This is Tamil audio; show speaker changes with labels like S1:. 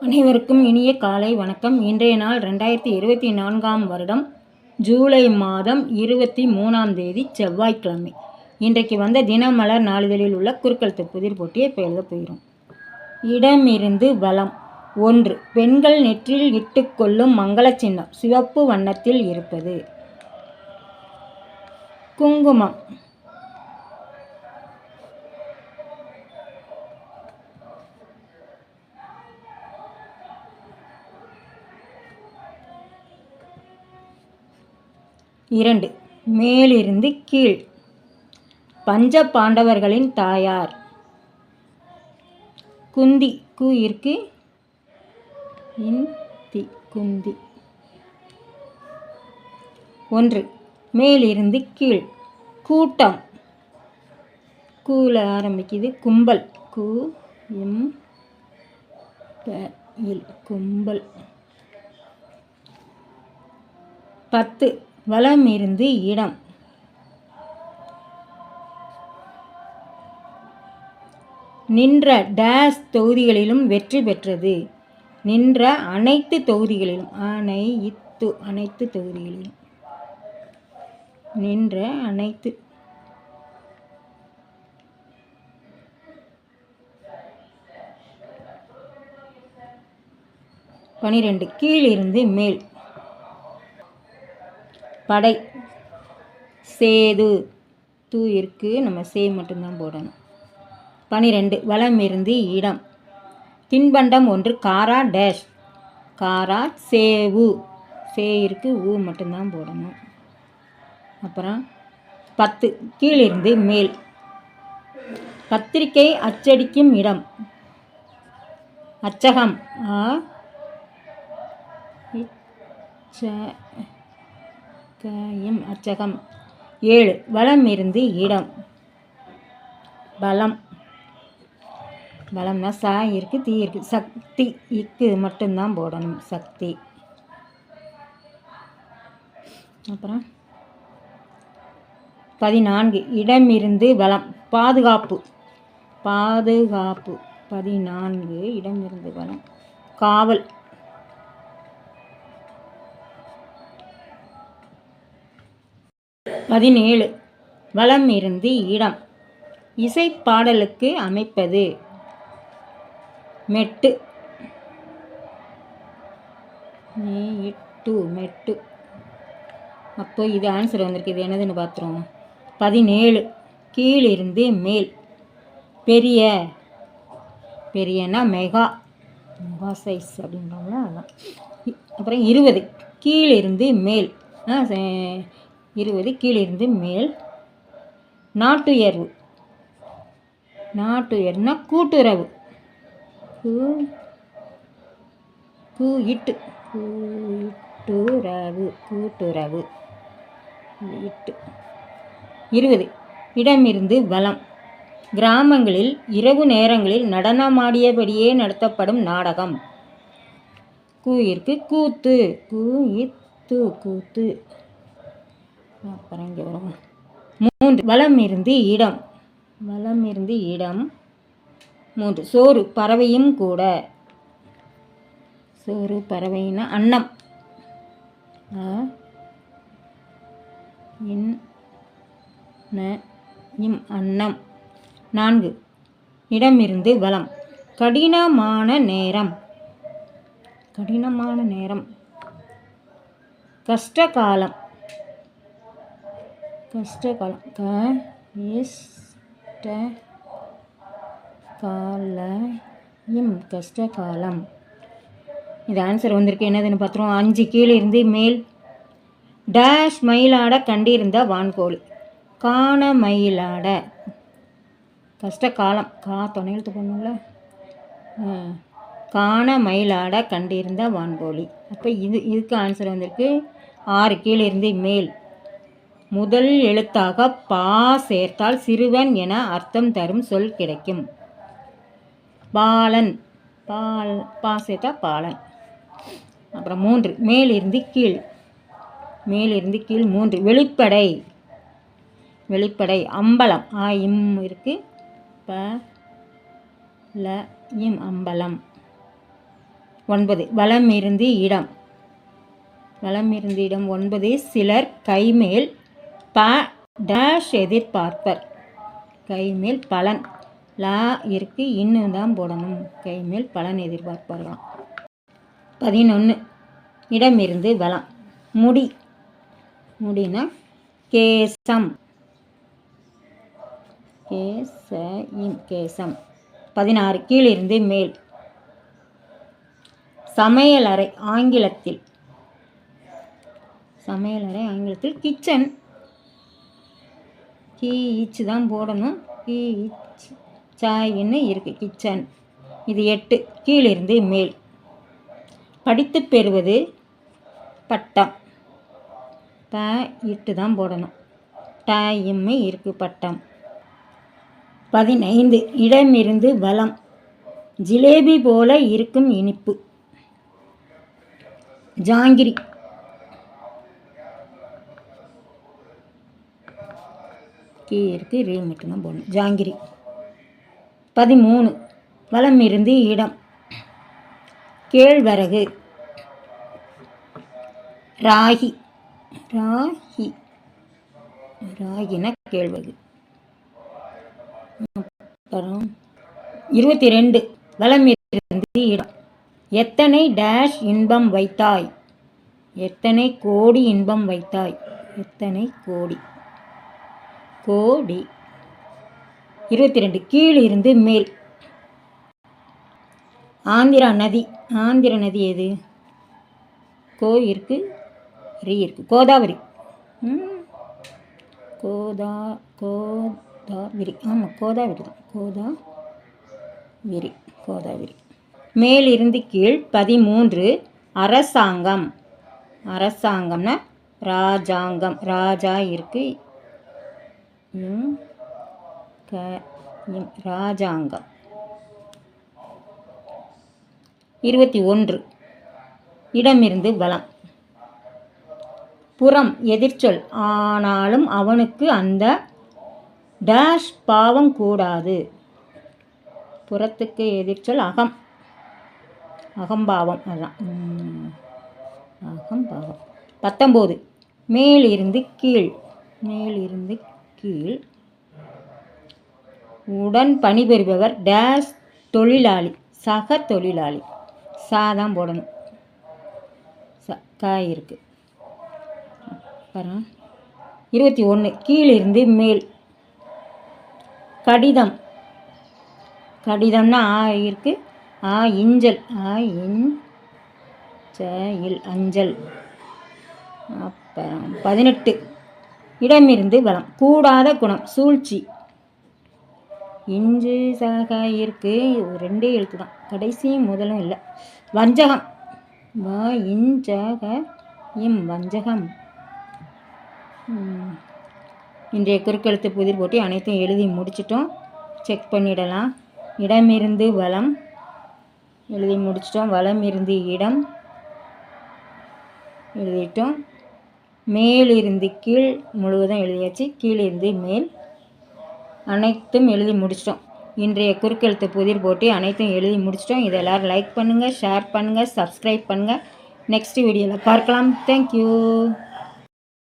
S1: அனைவருக்கும் இனிய காலை வணக்கம். இன்றைய நாள் 2024ஆம் வருடம் ஜூலை மாதம் 23ஆம் தேதி செவ்வாய்க்கிழமை. இன்றைக்கு வந்த தினமலர் நாளிதழில் உள்ள குறுக்கெழுத்து புதிர் போட்டியை இப்போ எழுத போகிறோம். இடமிருந்து வலம். 1. பெண்கள் நெற்றில் இட்டுக்கொள்ளும் மங்கள சின்னம் சிவப்பு வண்ணத்தில் இருப்பது. குங்குமம். 2. மேலிருந்து கீழ். பஞ்ச பாண்டவர்களின் தாயார் குந்தி. இருக்கு இந்தி குந்தி. 1. மேலிருந்து கீழ். கூட்டம். கூல ஆரம்பிக்குது. கும்பல். கும்பல். 10. வலம் இருந்து இடம். நின்ற டேஸ் தொகுதிகளிலும் வெற்றி பெற்றது. நின்ற அனைத்து தொகுதிகளிலும். அனைத்து தொகுதிகளிலும். நின்ற அனைத்து. 12. கீழிருந்து மேல். படை. சேது. இருக்கு, நம்ம சே மட்டும்தான் போடணும். 12. வலம் இருந்து இடம். தின்பண்டம் ஒன்று. காரா டேஷ். காரா சேவு. சே இருக்கு, மட்டும்தான் போடணும். அப்புறம் 10. கீழிருந்து மேல். பத்திரிகை அச்சடிக்கும் இடம். அச்சகம். அச்சகம். 7. வலம் இருந்து இடம். பலம். பலம்னா சா இருக்கு, தீ இருக்கு. சக்தி. இக்கு மட்டும்தான் போடணும். சக்தி. அப்புறம் 14. இடமிருந்து வலம். பாதுகாப்பு. 14. இடமிருந்து வலம். காவல். 17. வலம் இருந்து இடம். இசைப்பாடலுக்கு அமைப்பது. மெட்டு. மெட்டு. அப்போ இது ஆன்சர் வந்திருக்கு. இது என்னதுன்னு பார்த்துருவோம். 17. கீழிருந்து மேல். பெரிய. பெரியனா மெகா சைஸ் அப்படின்றாங்களா, அதான். அப்புறம் 20. கீழிருந்து மேல். 20. கீழிருந்து மேல். நாட்டுயர்வு. நாட்டுயர்வுனா கூட்டுறவு. கூட்டுறவு. 20. இடமிருந்து வலம். கிராமங்களில் இரவு நேரங்களில் நடனமாடியபடியே நடத்தப்படும் நாடகம். இருக்கு, கூத்து. கூத்து. அப்புறம் இங்கே வரும். 3. வலம் இருந்து இடம். 3. சோறு. பறவையும் கூட. சோறு பறவைனா அன்னம். அன்னம். 4. இடமிருந்து வலம். கடினமான நேரம். கஷ்டகாலம். கஷ்டகாலம். இது ஆன்சர் வந்திருக்கு. என்னதுன்னு பார்த்துருவோம். 5. கீழிருந்து மேல். டேஷ் மயிலாட கண்டிருந்த வான்கோழி. காண மயிலாட. கஷ்டகாலம். துணை எழுத்து பண்ணும்ல. காண மயிலாட கண்டிருந்த வான்கோழி. அப்போ இதுக்கு ஆன்சர் வந்திருக்கு. 6. கீழிருந்து மேல். முதல் எழுத்தாக பா சேர்த்தால் சிறுவன் என அர்த்தம் தரும் சொல் கிடைக்கும். பாலன். பா சேர்த்தா பாலன். அப்புறம் 3. மேலிருந்து கீழ். 3. வெளிப்படை. அம்பலம். இருக்கு, இம் அம்பலம். 9 வலமிருந்து இடம். வலமிருந்து இடம் 9 சிலர் கைமேல் டேஷ் எதிர்பார்ப்பர். கைமேல் பலன் லா இருக்கு, இன்னும் தான் போடணும். கைமேல் பலன் எதிர்பார்ப்பார்களாம். 11 இடமிருந்து வலம். முடி. முடினா கேசம். கேசம். 16 கீழிருந்து மேல். சமையலறை ஆங்கிலத்தில். சமையலறை ஆங்கிலத்தில் கிச்சன். கீச்சு தான் போடணும். கீச் சாயின்னு இருக்குது கிச்சன். இது 8 கீழிருந்து மேல். படித்து பெறுவது பட்டம். இட்டு தான் போடணும். டாயின்னு இருக்குது பட்டம். 15 இடமிருந்து வலம். ஜிலேபி போல இருக்கும் இனிப்பு. ஜாங்கிரி. இருக்கு ரீ மட்டும்தான் போடணும். ஜாங்கிரி. 13 வலமிருந்து இடம். கேழ்வரகு. ராகி. ராகி ராகினா கேழ்வரகு. அப்புறம் 22 வலமிருந்து இடம். எத்தனை டேஷ் இன்பம் வைத்தாய். எத்தனை கோடி இன்பம் வைத்தாய். எத்தனை கோடி. கோடி. 22 கீழிருந்து மேல். ஆந்திரா நதி. ஆந்திர நதி எது. இருக்கு ரீ இருக்கு. கோதாவரி. கோதாவிரி. ஆமாம் கோதாவரி தான். கோதாவரி. மேலிருந்து கீழ். 13 அரசாங்கம். அரசாங்கம்னா ராஜாங்கம். ராஜா இருக்கு. ராஜாங்கம். 21 இடமிருந்து வலம். புறம் எதிர்ச்சொல். ஆனாலும் அவனுக்கு அந்த டேஷ் பாவம் கூடாது. புறத்துக்கு எதிர்ச்சொல் அகம். அகம்பாவம். அதான் அகம்பாவம். 19 மேலிருந்து கீழ். மேலிருந்து கீழ். உடன் பணிபுரிபவர் டேஷ் தொழிலாளி. சக தொழிலாளி. சாதான் போடணும். காய் இருக்கு. அப்புறம் 21 கீழிருந்து மேல். கடிதம். கடிதம்னா இருக்கு. இஞ்சல். அஞ்சல். அப்புறம் 18 இடமிருந்து வலம். கூடாத குணம். சூழ்ச்சி. இஞ்சு சக இருக்கு. 2 எழுத்து தான். கடைசியும் முதலும் இல்லை. வஞ்சகம். வஞ்சகம். இன்றைய குறுக்கெழுத்து புதிர் போட்டி அனைத்தும் எழுதி முடிச்சிட்டோம். செக் பண்ணிடலாம். இடமிருந்து வலம் எழுதி முடிச்சிட்டோம். வலமிருந்து இடம் எழுதிட்டோம். மேலிருந்து கீழ் முழுவதும் எழுதியாச்சு. கீழிருந்து மேல் அனைத்தும் எழுதி முடிச்சிட்டோம். இன்றைய குறுக்கெழுத்து புதிர் போட்டி அனைத்தும் எழுதி முடிச்சிட்டோம். இதை எல்லோரும் லைக் பண்ணுங்கள், ஷேர் பண்ணுங்கள், சப்ஸ்கிரைப் பண்ணுங்கள். நெக்ஸ்ட் வீடியோவில் பார்க்கலாம். தேங்க்யூ.